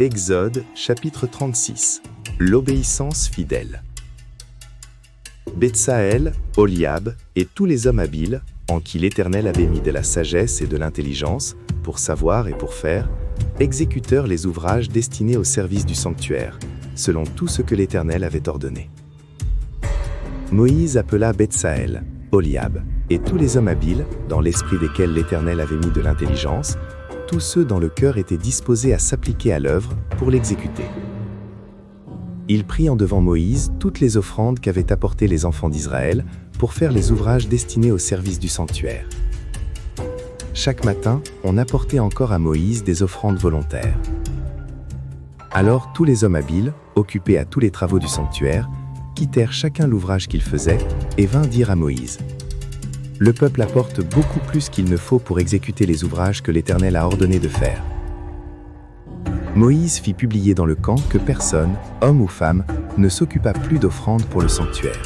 Exode, chapitre 36. L'obéissance fidèle. Betsaël, Oliab et tous les hommes habiles, en qui l'Éternel avait mis de la sagesse et de l'intelligence, pour savoir et pour faire, exécutèrent les ouvrages destinés au service du sanctuaire, selon tout ce que l'Éternel avait ordonné. Moïse appela Betsaël, Oliab, et tous les hommes habiles, dans l'esprit desquels l'Éternel avait mis de l'intelligence, tous ceux dont le cœur était disposé à s'appliquer à l'œuvre pour l'exécuter. Il prit en devant Moïse toutes les offrandes qu'avaient apportées les enfants d'Israël pour faire les ouvrages destinés au service du sanctuaire. Chaque matin, on apportait encore à Moïse des offrandes volontaires. Alors tous les hommes habiles, occupés à tous les travaux du sanctuaire, quittèrent chacun l'ouvrage qu'il faisait et vinrent dire à Moïse: Le peuple apporte beaucoup plus qu'il ne faut pour exécuter les ouvrages que l'Éternel a ordonné de faire. Moïse fit publier dans le camp que personne, homme ou femme, ne s'occupa plus d'offrandes pour le sanctuaire.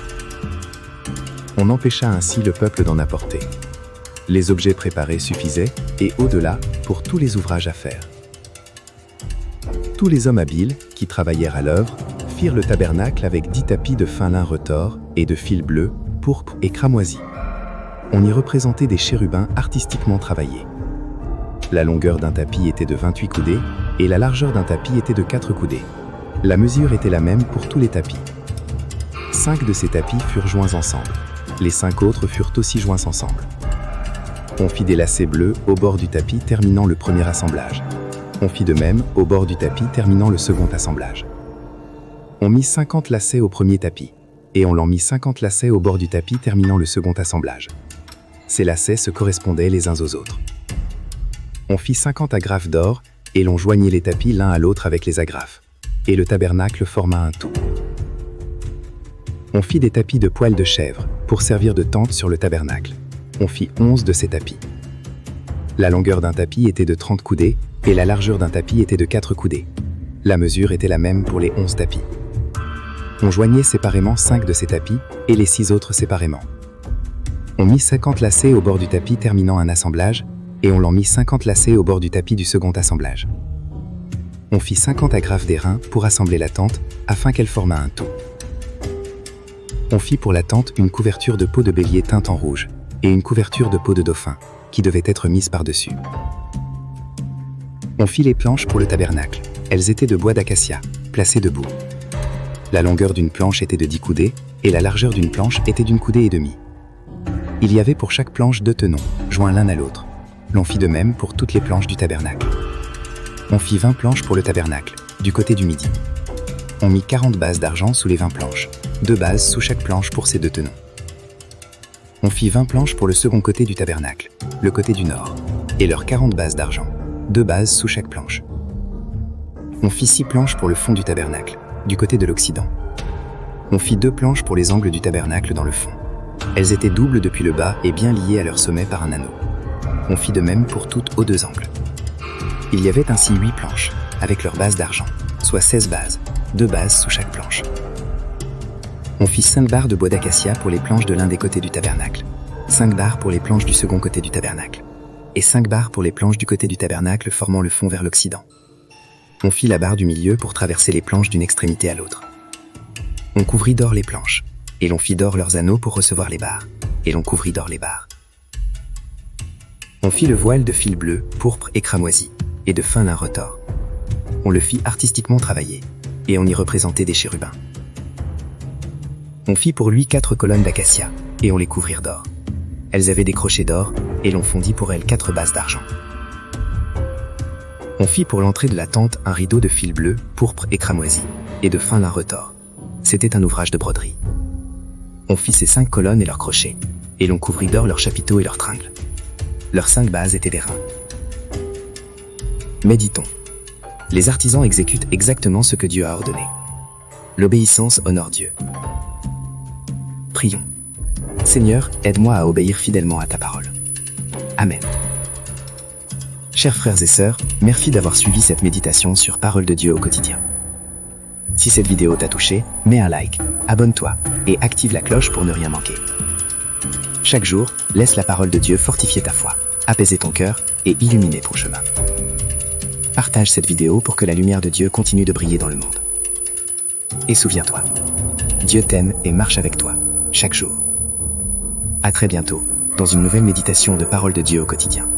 On empêcha ainsi le peuple d'en apporter. Les objets préparés suffisaient, et au-delà, pour tous les ouvrages à faire. Tous les hommes habiles, qui travaillèrent à l'œuvre, firent le tabernacle avec 10 tapis de fin lin retors et de fil bleu, pourpre et cramoisi. On y représentait des chérubins artistiquement travaillés. La longueur d'un tapis était de 28 coudées et la largeur d'un tapis était de 4 coudées. La mesure était la même pour tous les tapis. 5 de ces tapis furent joints ensemble. Les 5 autres furent aussi joints ensemble. On fit des lacets bleus au bord du tapis terminant le premier assemblage. On fit de même au bord du tapis terminant le second assemblage. On mit 50 lacets au premier tapis, et on l'en mit 50 lacets au bord du tapis terminant le second assemblage. Ces lacets se correspondaient les uns aux autres. On fit 50 agrafes d'or, et l'on joignait les tapis l'un à l'autre avec les agrafes, et le tabernacle forma un tout. On fit des tapis de poils de chèvre, pour servir de tente sur le tabernacle. On fit 11 de ces tapis. La longueur d'un tapis était de 30 coudées, et la largeur d'un tapis était de 4 coudées. La mesure était la même pour les 11 tapis. On joignait séparément 5 de ces tapis, et les 6 autres séparément. On mit 50 lacets au bord du tapis terminant un assemblage, et on l'en mit 50 lacets au bord du tapis du second assemblage. On fit 50 agrafes d'airain pour assembler la tente, afin qu'elle formât un tout. On fit pour la tente une couverture de peau de bélier teinte en rouge, et une couverture de peau de dauphin, qui devait être mise par-dessus. On fit les planches pour le tabernacle. Elles étaient de bois d'acacia, placées debout. La longueur d'une planche était de 10 coudées, et la largeur d'une planche était d'1 coudée et demie. Il y avait pour chaque planche 2 tenons, joints l'un à l'autre. L'on fit de même pour toutes les planches du tabernacle. On fit 20 planches pour le tabernacle, du côté du midi. On mit 40 bases d'argent sous les 20 planches, 2 bases sous chaque planche pour ces 2 tenons. On fit 20 planches pour le second côté du tabernacle, le côté du nord, et leurs 40 bases d'argent, 2 bases sous chaque planche. On fit 6 planches pour le fond du tabernacle, du côté de l'Occident. On fit 2 planches pour les angles du tabernacle dans le fond. Elles étaient doubles depuis le bas et bien liées à leur sommet par un anneau. On fit de même pour toutes aux 2 angles. Il y avait ainsi 8 planches, avec leurs bases d'argent, soit 16 bases, 2 bases sous chaque planche. On fit 5 barres de bois d'acacia pour les planches de l'un des côtés du tabernacle, 5 barres pour les planches du second côté du tabernacle, et 5 barres pour les planches du côté du tabernacle formant le fond vers l'Occident. On fit la barre du milieu pour traverser les planches d'une extrémité à l'autre. On couvrit d'or les planches, et l'on fit d'or leurs anneaux pour recevoir les barres, et l'on couvrit d'or les barres. On fit le voile de fil bleu, pourpre et cramoisi, et de fin lin retors. On le fit artistiquement travailler, et on y représentait des chérubins. On fit pour lui 4 colonnes d'acacia, et on les couvrit d'or. Elles avaient des crochets d'or, et l'on fondit pour elles 4 bases d'argent. On fit pour l'entrée de la tente un rideau de fil bleu, pourpre et cramoisi, et de fin lin retors. C'était un ouvrage de broderie. On fit ces 5 colonnes et leurs crochets, et l'on couvrit d'or leurs chapiteaux et leurs tringles. Leurs 5 bases étaient d'airain. Méditons. Les artisans exécutent exactement ce que Dieu a ordonné. L'obéissance honore Dieu. Prions. Seigneur, aide-moi à obéir fidèlement à ta parole. Amen. Chers frères et sœurs, merci d'avoir suivi cette méditation sur Parole de Dieu au quotidien. Si cette vidéo t'a touché, mets un like, abonne-toi et active la cloche pour ne rien manquer. Chaque jour, laisse la parole de Dieu fortifier ta foi, apaiser ton cœur et illuminer ton chemin. Partage cette vidéo pour que la lumière de Dieu continue de briller dans le monde. Et souviens-toi, Dieu t'aime et marche avec toi, chaque jour. À très bientôt, dans une nouvelle méditation de Parole de Dieu au quotidien.